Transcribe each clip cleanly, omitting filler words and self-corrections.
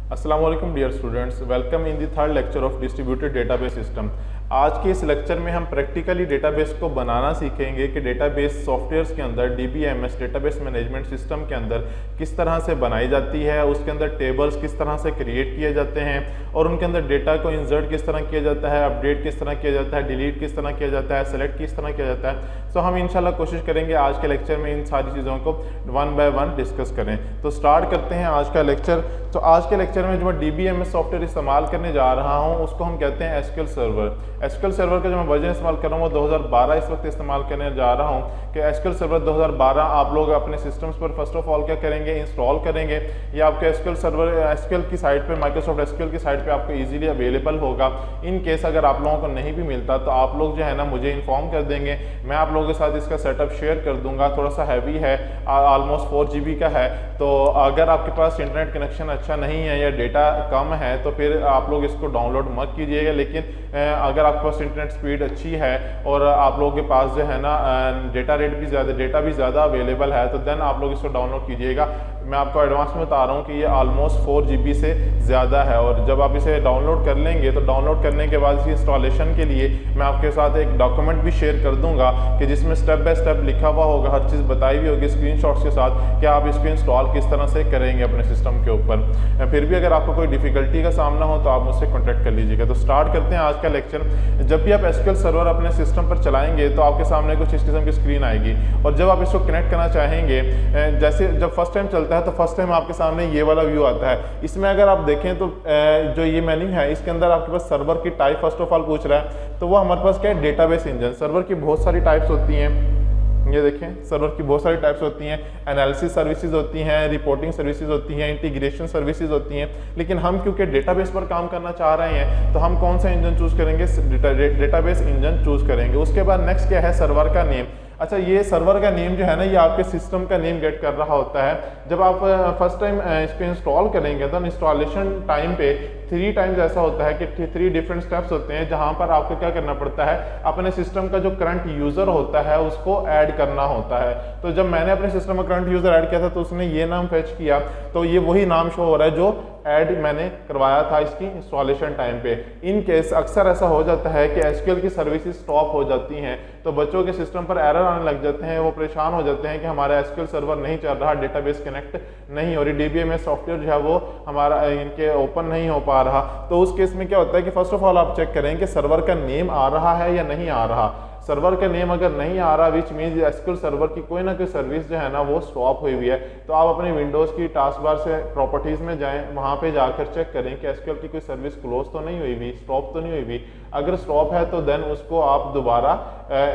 अस्सलाम वालेकुम dear students, welcome in the third lecture of distributed database system. आज के इस लेक्चर में हम प्रैक्टिकली डेटाबेस को बनाना सीखेंगे कि डेटाबेस सॉफ्टवेयर्स के अंदर डीबीएमएस डेटाबेस मैनेजमेंट सिस्टम के अंदर किस तरह से बनाई जाती है, उसके अंदर टेबल्स किस तरह से क्रिएट किए जाते हैं और उनके अंदर डेटा को इंसर्ट किस तरह किया जाता है, अपडेट किस तरह किया जाता है, डिलीट किस तरह किया जाता है, सेलेक्ट किस तरह किया जाता है। सो हम इंशाल्लाह कोशिश करेंगे आज के लेक्चर में इन सारी चीज़ों को वन बाय वन डिस्कस करें। तो स्टार्ट करते हैं आज का लेक्चर। तो आज के लेक्चर में जो मैं डीबीएमएस सॉफ्टवेयर इस्तेमाल करने जा रहा हूं उसको हम कहते हैं एसक्यूएल सर्वर। एसक्यूएल सर्वर का जो मैं वर्जन इस्तेमाल कर रहा हूँ वो 2012 इस वक्त इस्तेमाल करने जा रहा हूँ कि एसक्यूएल सर्वर 2012 आप लोग अपने सिस्टम्स पर फर्स्ट ऑफ ऑल क्या करेंगे, इंस्टॉल करेंगे। या आपके एसक्यूएल सर्वर एसक्यूएल की साइट पर, माइक्रोसॉफ्ट एसक्यूएल की साइट पर आपको ईजिली अवेलेबल होगा। इन केस अगर आप लोगों को नहीं भी मिलता तो आप लोग जो है ना मुझे इन्फॉर्म कर देंगे, मैं आप लोगों के साथ इसका सेटअप शेयर कर दूंगा। थोड़ा सा हैवी है, ऑलमोस्ट 4 GB का है, तो अगर आपके पास इंटरनेट कनेक्शन अच्छा नहीं है या डेटा कम है तो फिर आप लोग इसको डाउनलोड मत कीजिएगा। लेकिन अगर आपके पास इंटरनेट स्पीड अच्छी है और आप लोगों के पास जो है ना डेटा भी ज़्यादा अवेलेबल है तो देन आप लोग इसको डाउनलोड कीजिएगा। मैं आपको एडवांस में बता रहा हूँ कि ये ऑलमोस्ट 4 GB से ज़्यादा है। और जब आप इसे डाउनलोड कर लेंगे तो डाउनलोड करने के बाद इसकी इंस्टॉलेशन के लिए मैं आपके साथ एक डॉक्यूमेंट भी शेयर कर दूंगा कि जिसमें स्टेप बाय स्टेप लिखा हुआ होगा, हर चीज़ बताई हुई होगी स्क्रीनशॉट्स के साथ कि आप इसको इंस्टॉल किस तरह से करेंगे अपने सिस्टम के ऊपर। फिर भी अगर आपको कोई डिफिकल्टी का सामना हो तो आप मुझसे कॉन्टैक्ट कर लीजिएगा। तो स्टार्ट करते हैं आज का लेक्चर। जब भी आप एसक्यूएल सर्वर अपने सिस्टम पर चलाएंगे तो आपके सामने कुछ इस किस्म की स्क्रीन आएगी और जब आप इसको कनेक्ट करना चाहेंगे, जैसे जब फर्स्ट टाइम चलता है तो फर्स्ट टाइम आपके सामने ये वाला व्यू आता है। इसमें अगर आप देखें तो जो ये मेन्यू है इसके अंदर आपके पास सर्वर की टाइप फर्स्ट ऑफ ऑल पूछ रहा है, तो वो हमारे पास क्या है, डेटाबेस इंजन। सर्वर की बहुत सारी टाइप्स होती हैं, ये देखें सर्वर की बहुत सारी टाइप्स होती हैं। एनालिसिस सर्विसेज होती हैं, रिपोर्टिंग सर्विसेज होती हैं, इंटीग्रेशन सर्विसेज होती हैं। लेकिन हम क्योंकि डेटाबेस पर काम करना चाह रहे हैं तो हम कौन सा इंजन चूज करेंगे, डेटाबेस इंजन चूज करेंगे। उसके बाद नेक्स्ट क्या है, सर्वर का नेम। अच्छा, ये सर्वर का नेम जो है ना ये आपके सिस्टम का नेम गेट कर रहा होता है। जब आप फर्स्ट टाइम इसको इंस्टॉल करेंगे तो इंस्टॉलेशन टाइम पे 3 टाइम्स ऐसा होता है कि 3 डिफरेंट स्टेप्स होते हैं जहां पर आपको क्या करना पड़ता है, अपने सिस्टम का जो करंट यूजर होता है उसको ऐड करना होता है। तो जब मैंने अपने सिस्टम में करंट यूजर ऐड किया था तो उसने ये नाम फेच किया, तो ये वही नाम शो हो रहा है जो ऐड मैंने करवाया था इसकी इंस्टॉलेशन टाइम पे। इन केस अक्सर ऐसा हो जाता है कि एसक्यूएल की सर्विसेज स्टॉप हो जाती हैं तो बच्चों के सिस्टम पर एरर आने लग जाते हैं, वो परेशान हो जाते हैं कि हमारा एसक्यूएल सर्वर नहीं चल रहा, डेटाबेस कनेक्ट नहीं हो रही, डीबीएमएस सॉफ्टवेयर जो है वो हमारा इनके ओपन नहीं हो पा रहा। तो उस केस में क्या होता है कि फर्स्ट ऑफ ऑल आप चेक करें कि सर्वर का नेम आ रहा है या नहीं आ रहा। सर्वर का नेम अगर नहीं आ रहा विच मीन्स एसक्यूएल सर्वर की कोई ना कोई सर्विस जो है ना वो स्टॉप हुई हुई है, तो आप अपने विंडोज़ की टास्क बार से प्रॉपर्टीज़ में जाएं, वहाँ पे जाकर चेक करें कि एसक्यूएल की कोई सर्विस क्लोज तो नहीं हुई हुई, स्टॉप तो नहीं हुई हुई। अगर स्टॉप है तो देन उसको आप दोबारा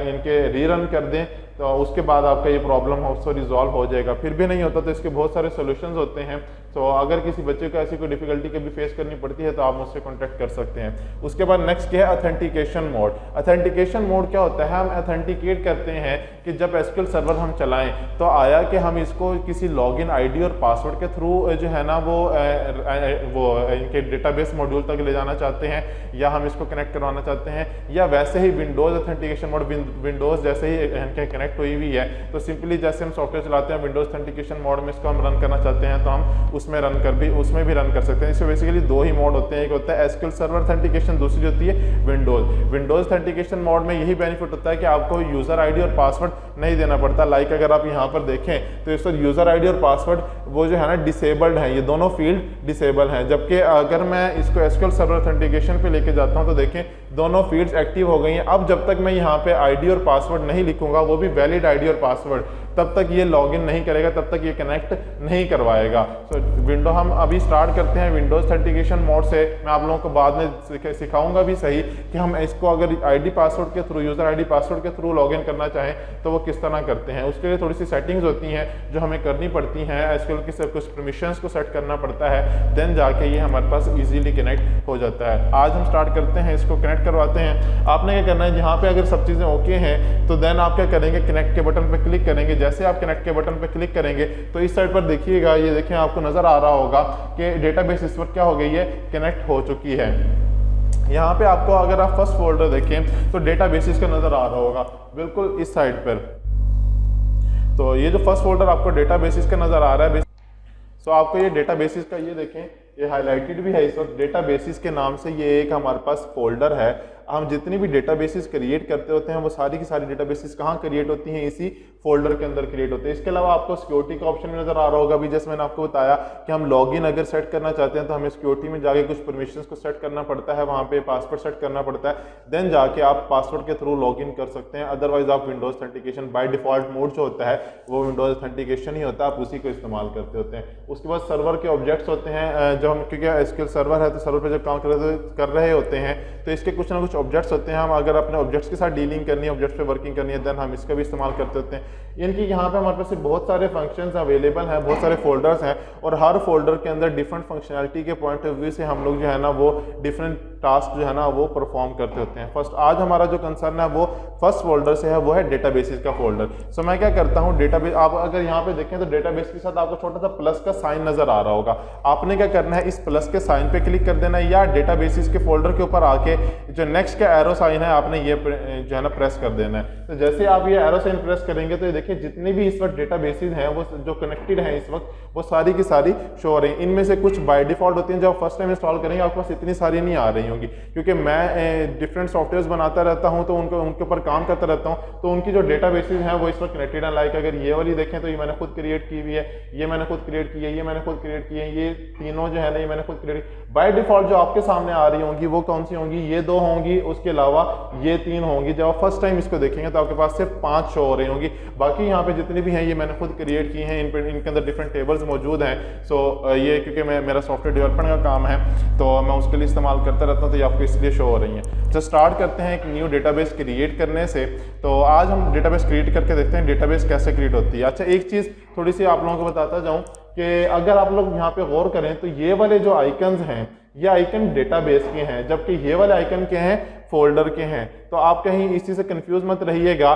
इनके रीरन कर दें, तो उसके बाद आपका ये प्रॉब्लम उसको रिजॉल्व हो जाएगा। फिर भी नहीं होता तो इसके बहुत सारे सोल्यूशंस होते हैं। तो अगर किसी बच्चे को ऐसी कोई डिफिकल्टी कभी फेस करनी पड़ती है तो आप मुझसे कॉन्टैक्ट कर सकते हैं। उसके बाद नेक्स्ट क्या है, ऑथेंटिकेशन मोड। ऑथेंटिकेशन मोड क्या होता है, हम ऑथेंटिकेट करते हैं कि जब एसक्यूएल सर्वर हम चलाएं तो आया कि हम इसको किसी लॉगिन आईडी और पासवर्ड के थ्रू जो है ना वो इनके डेटाबेस मॉड्यूल तक ले जाना चाहते हैं या हम इसको कनेक्ट करवाना चाहते हैं, या वैसे ही विंडोज़ ऑथेंटिकेशन मोड, विंडोज़ जैसे ही इनके कनेक्ट हुई हुई है तो सिंपली जैसे हम सॉफ्टवेयर चलाते हैं विंडोज ऑथेंटिकेशन मोड में इसको हम रन करना चाहते हैं तो हम उसमें भी रन कर सकते हैं। इसमें बेसिकली 2 ही मोड होते हैं, एक होता है एसक्यूएल सर्वर ऑथेंटिकेशन, दूसरी होती है विंडोज ऑथेंटिकेशन मोड में यही बेनिफिट होता है कि आपको यूजर आईडी और पासवर्ड नहीं देना पड़ता। लाइक अगर आप यहाँ पर देखें तो इस पर यूजर आईडी और पासवर्ड वो जो है ना डिसेबल्ड है, ये दोनों फील्ड डिसेबल हैं। जबकि अगर मैं इसको एसक्यूएल सर्वर ऑथेंटिकेशन पे लेके जाता हूँ तो देखें दोनों फील्ड्स एक्टिव हो गई हैं। अब जब तक मैं यहाँ पे आईडी और पासवर्ड नहीं लिखूंगा, वो भी वैलिड आईडी और पासवर्ड, तब तक ये लॉगिन नहीं करेगा, तब तक ये कनेक्ट नहीं करवाएगा। विंडो हम अभी स्टार्ट करते हैं विंडोज ऑथेंटिकेशन मोड से। मैं आप लोगों को बाद में सिखाऊंगा भी सही कि हम इसको अगर आईडी पासवर्ड के थ्रू, यूजर आईडी पासवर्ड के थ्रू लॉगिन करना चाहें तो वो किस तरह करते हैं। उसके लिए थोड़ी सी सेटिंग्स होती हैं जो हमें करनी पड़ती हैं, एसक्यूएल की सब कुछ परमिशंस को सेट करना पड़ता है, देन जाके ये हमारे पास इजीली कनेक्ट हो जाता है। आज हम स्टार्ट करते हैं, इसको कनेक्ट करवाते हैं। आपने क्या करना है, जहाँ पे अगर सब चीज़ें ओके हैं तो देन आप क्या करेंगे, कनेक्ट के बटन पर क्लिक करेंगे। जैसे आप कनेक्ट के बटन पर क्लिक करेंगे तो इस साइड पर देखिएगा, ये देखें आपको नजर आ रहा होगा कि डेटाबेस इस वक्त क्या हो गई है, कनेक्ट हो चुकी है। यहाँ पे आपको अगर आप फर्स्ट फोल्डर देखें तो डेटाबेसिस का नजर आ रहा होगा बिल्कुल इस साइड पर। तो ये जो फर्स्ट फोल्डर आपको डेटाबेसिस का नजर आ रहा है, सो आपको ये डेटाबेसिस का ये देखें ये हाईलाइटेड भी है इस वक्त, डेटाबेसिस के नाम से ये एक हमारे पास फोल्डर है। हम जितनी भी डेटाबेसिस क्रिएट करते होते हैं वो सारी की सारी डेटाबेसिस कहाँ क्रिएट होती हैं, इसी फोल्डर के अंदर क्रिएट होते हैं। इसके अलावा आपको सिक्योरिटी का ऑप्शन नजर आ रहा होगा अभी, जैसे मैंने आपको बताया कि हम लॉगिन अगर सेट करना चाहते हैं तो हमें सिक्योरिटी में जाके कुछ परमिशंस को सेट करना पड़ता है, वहाँ पे पासवर्ड सेट करना पड़ता है, देन जाके आप पासवर्ड के थ्रू लॉगिन कर सकते हैं। अदरवाइज आप Windows authentication by default mode जो होता है वो विंडोज ऑथेंटिकेशन ही होता है, आप उसी को इस्तेमाल करते होते हैं। उसके बाद सर्वर के ऑब्जेक्ट्स होते हैं, जो हम क्योंकि एसक्यूएल सर्वर है तो सर्वर पे जब काम कर रहे होते हैं तो इसके कुछ ना कुछ ऑब्जेक्ट्स होते हैं। हम अगर अपने ऑब्जेक्ट्स के साथ डीलिंग करनी है, ऑब्जेक्ट्स पे वर्किंग करनी है, देन हम इसका भी इस्तेमाल करते होते हैं। इनकी यहाँ पे हमारे पास बहुत सारे फंक्शंस अवेलेबल हैं, बहुत सारे फोल्डर्स हैं और हर फोल्डर के अंदर डिफरेंट फंक्शनैलिटी के पॉइंट ऑफ व्यू से हम लोग जो है ना वो डिफरेंट टास्क जो है ना वो परफॉर्म करते होते हैं। फर्स्ट आज हमारा जो कंसर्न है वो फर्स्ट फोल्डर से है, वो है डेटाबेसिस का फोल्डर। सो मैं क्या करता हूँ, डेटाबेस आप अगर यहाँ पे देखें तो डेटाबेस के साथ आपको छोटा सा प्लस का साइन नजर आ रहा होगा। आपने क्या करना है, इस प्लस के साइन पे क्लिक कर देना है या डेटाबेसिस के फोल्डर के ऊपर आके जो नेक्स्ट का एरो साइन है आपने ये जो है ना प्रेस कर देना है। तो जैसे आप ये एरो साइन प्रेस करेंगे तो ये देखिए जितने भी इस वक्त डेटाबेसिस हैं वो जो कनेक्टेड हैं इस वक्त वो सारी की सारी शो हो रही हैं। इनमें से कुछ बाय डिफॉल्ट होती हैं, जब फर्स्ट टाइम इंस्टॉल करेंगे आपके पास इतनी सारी नहीं आ रही होंगी, क्योंकि मैं डिफरेंट सॉफ्टवेयर्स बनाता रहता हूं तो उनके ऊपर काम करता रहता हूं, तो उनकी जो डेटाबेसिस हैं वो इस वक्त कनेक्टेड है। लाइक अगर ये वाली देखें तो ये मैंने खुद क्रिएट की हुई है, ये मैंने खुद क्रिएट की है, ये मैंने खुद क्रिएट की है, ये तीनों जो है ना ये मैंने खुद क्रिएट। बाय डिफॉल्ट जो आपके सामने आ रही होंगी वो कौन सी होंगी, ये 2 होंगी, उसके अलावा ये 3 होंगी। जब आप फर्स्ट टाइम इसको देखेंगे तो आपके पास सिर्फ 5 शो हो रही होंगी, बाकी यहाँ पे जितनी भी हैं ये मैंने खुद क्रिएट की हैं। इनके अंदर डिफरेंट टेबल्स मौजूद हैं। सो ये क्योंकि मेरा सॉफ्टवेयर डेवलपमेंट का काम है तो मैं उसके लिए इस्तेमाल करता रहता हूँ, तो ये आपको इसलिए शो हो रही हैं। तो स्टार्ट करते हैं एक न्यू डेटाबेस क्रिएट करने से। तो आज हम डेटाबेस क्रिएट करके देखते हैं डेटाबेस कैसे क्रिएट होती है। अच्छा, एक चीज़ थोड़ी सी आप लोगों को बताता जाऊँ कि अगर आप लोग यहाँ पे गौर करें तो ये वाले जो आइकन्स हैं ये आइकन डेटाबेस के हैं, जबकि ये वाले आइकन के हैं फोल्डर के हैं। तो आप कहीं इस चीज़ से कंफ्यूज मत रहिएगा।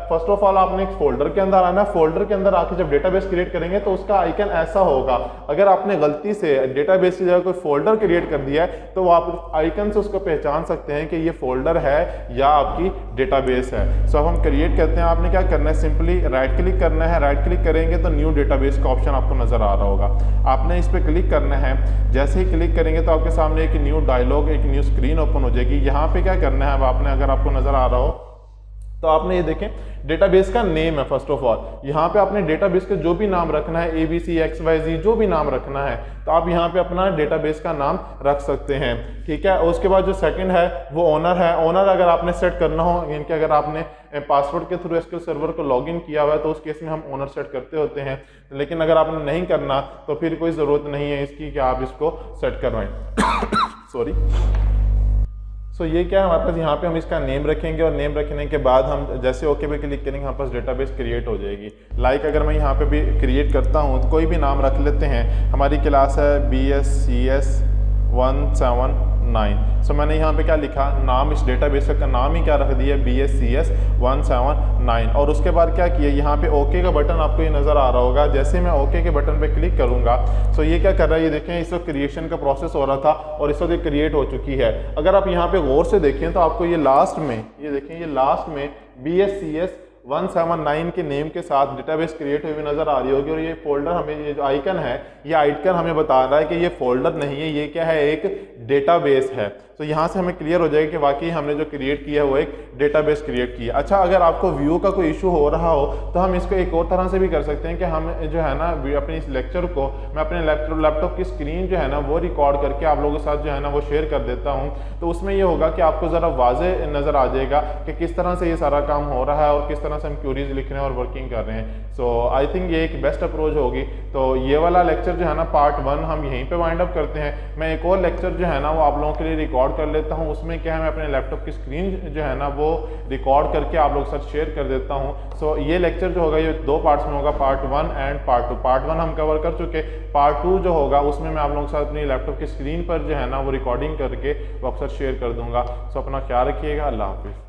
फर्स्ट ऑफ ऑल आपने एक फोल्डर के अंदर आना, फोल्डर के अंदर आके जब डेटाबेस क्रिएट करेंगे तो उसका आइकन ऐसा होगा। अगर आपने गलती से डेटाबेस की जगह कोई फोल्डर क्रिएट कर दिया है तो आप आइकन से उसको पहचान सकते हैं कि ये फोल्डर है या आपकी डेटाबेस है। सो अब हम क्रिएट करते हैं। आपने क्या करना है, सिंपली राइट क्लिक करना है। राइट क्लिक करेंगे तो न्यू डेटाबेस का ऑप्शन आपको नजर आ रहा होगा, आपने इस पर क्लिक करना है। जैसे ही क्लिक करेंगे तो आपके सामने एक न्यू डायलॉग, एक न्यू स्क्रीन ओपन हो जाएगी। यहाँ पे क्या करना है, अब आपने अगर आपको नजर आ रहा हो तो आपने ये देखें डेटाबेस का नेम है। फर्स्ट ऑफ ऑल यहाँ पे आपने डेटाबेस का जो भी नाम रखना है, ABC XYZ जो भी नाम रखना है तो आप यहाँ पे अपना डेटाबेस का नाम रख सकते हैं, ठीक है। उसके बाद जो सेकंड है वो ओनर है। ओनर अगर आपने सेट करना हो, यानी कि अगर आपने पासवर्ड के थ्रू एसक्यूएल सर्वर को लॉगिन किया हुआ है तो उस केस में हम ओनर सेट करते होते हैं, लेकिन अगर आपने नहीं करना तो फिर कोई ज़रूरत नहीं है इसकी कि आप इसको सेट करवाएं। सॉरी। सो ये क्या है हमारे पास, यहाँ पे हम इसका नेम रखेंगे और नेम रखने के बाद हम जैसे ओके पे क्लिक करेंगे हमारे पास डेटाबेस क्रिएट हो जाएगी। लाइक अगर मैं यहाँ पे भी क्रिएट करता हूँ तो कोई भी नाम रख लेते हैं। हमारी क्लास है BSCS 179। सो मैंने यहाँ पे क्या लिखा, नाम इस डेटाबेस का नाम ही क्या रख दिया, BSCS 179। और उसके बाद क्या किया, यहाँ पे ओके का बटन आपको ये नज़र आ रहा होगा। जैसे मैं ओके के बटन पे क्लिक करूँगा सो ये क्या कर रहा है, ये देखें इस वक्त क्रिएशन का प्रोसेस हो रहा था और इस वक्त ये क्रिएट हो चुकी है। अगर आप यहाँ पे गौर से देखें तो आपको ये लास्ट में, ये देखें ये लास्ट में BSCS 179 के नेम के साथ डेटाबेस क्रिएट हुई नजर आ रही होगी। और ये फोल्डर हमें, ये जो आइकन है ये आइकन हमें बता रहा है कि ये फोल्डर नहीं है, ये क्या है, एक डेटाबेस है। तो यहाँ से हमें क्लियर हो जाएगा कि वाकई हमने जो क्रिएट किया है वो एक डेटाबेस क्रिएट किया। अच्छा, अगर आपको व्यू का कोई इशू हो रहा हो तो हम इसको एक और तरह से भी कर सकते हैं कि हम जो है ना अपने इस लेक्चर को मैं अपने लैपटॉप की स्क्रीन जो है ना वो रिकॉर्ड करके आप लोगों के साथ जो है ना वो शेयर कर देता हूँ। तो उसमें ये होगा कि आपको ज़रा वाज़ेह नज़र आ जाएगा कि किस तरह से ये सारा काम हो रहा है और किस तरह से हम क्यूरीज लिख रहे हैं और वर्किंग कर रहे हैं। सो आई थिंक ये एक बेस्ट अप्रोच होगी। तो ये वाला लेक्चर जो है ना पार्ट 1 हम यहीं पे वाइंड अप करते हैं। मैं एक और लेक्चर जो है ना वो आप लोगों के लिए रिकॉर्ड कर लेता हूँ। उसमें क्या है, मैं अपने लैपटॉप की स्क्रीन जो है ना वो रिकॉर्ड करके आप लोगों के साथ शेयर कर देता हूँ। सो ये लेक्चर जो होगा ये 2 पार्ट्स में होगा, पार्ट 1 एंड पार्ट 2। पार्ट 1 हम कवर कर चुके, पार्ट 2 जो होगा उसमें मैं आप लोगों के साथ अपनी लैपटॉप की स्क्रीन पर जो है ना वो रिकॉर्डिंग करके वो आपके साथ शेयर कर दूंगा। सो अपना ख्याल रखिएगा। अल्लाह हाफिज़।